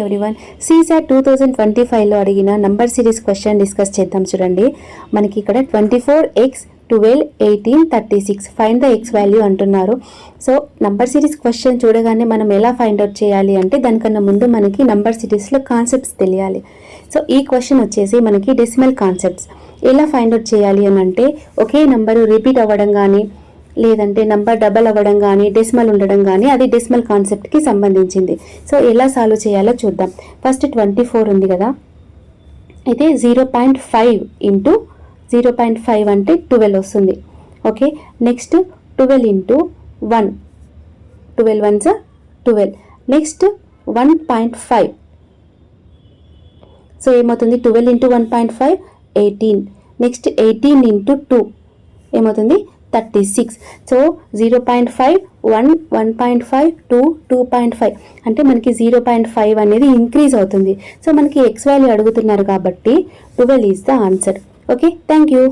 Everyone, CSAT 2025లో అడిగిన number series question discuss చేద్దాం. చూడండి, మనకి ఇక్కడ 24x 12 18 36 find the x value అంటున్నారు. సో నంబర్ సిరీస్ క్వశ్చన్ చూడగానే మనం ఎలా ఫైండ్ అవుట్ చేయాలి అంటే దానికన్నా ముందు మనకి నంబర్ సిరీస్లో కాన్సెప్ట్స్ తెలియాలి. సో ఈ క్వశ్చన్ వచ్చేసి మనకి డెసిమల్ కాన్సెప్ట్స్ ఎలా ఫైండ్ అవుట్ చేయాలి అని అంటే, ఒకే నంబరు రిపీట్ అవ్వడం కానీ లేదంటే నంబర్ డబల్ అవ్వడం కానీ డెసిమల్ ఉండడం కానీ అది డెసిమల్ కాన్సెప్ట్కి సంబంధించింది. సో ఎలా సాల్వ్ చేయాలో చూద్దాం. ఫస్ట్ 24 ఉంది కదా, అయితే 0.5 ఇంటూ 0.5 అంటే 12 వస్తుంది. Okay, next 12 into 1, 12 1s 12. Next 1.5, so ఏమవుతుంది 12 ఇంటూ 1.5 18. నెక్స్ట్ 18 ఇంటూ 2 ఏమవుతుంది 36. సో 0.5 1 1.5 2 2.5 అంటే మనకి 0.5 అనేది ఇంక్రీజ్ అవుతుంది. సో మనకి ఎక్స్ వాల్యూ అడుగుతున్నారు కాబట్టి 12 is the answer. Okay, thank you.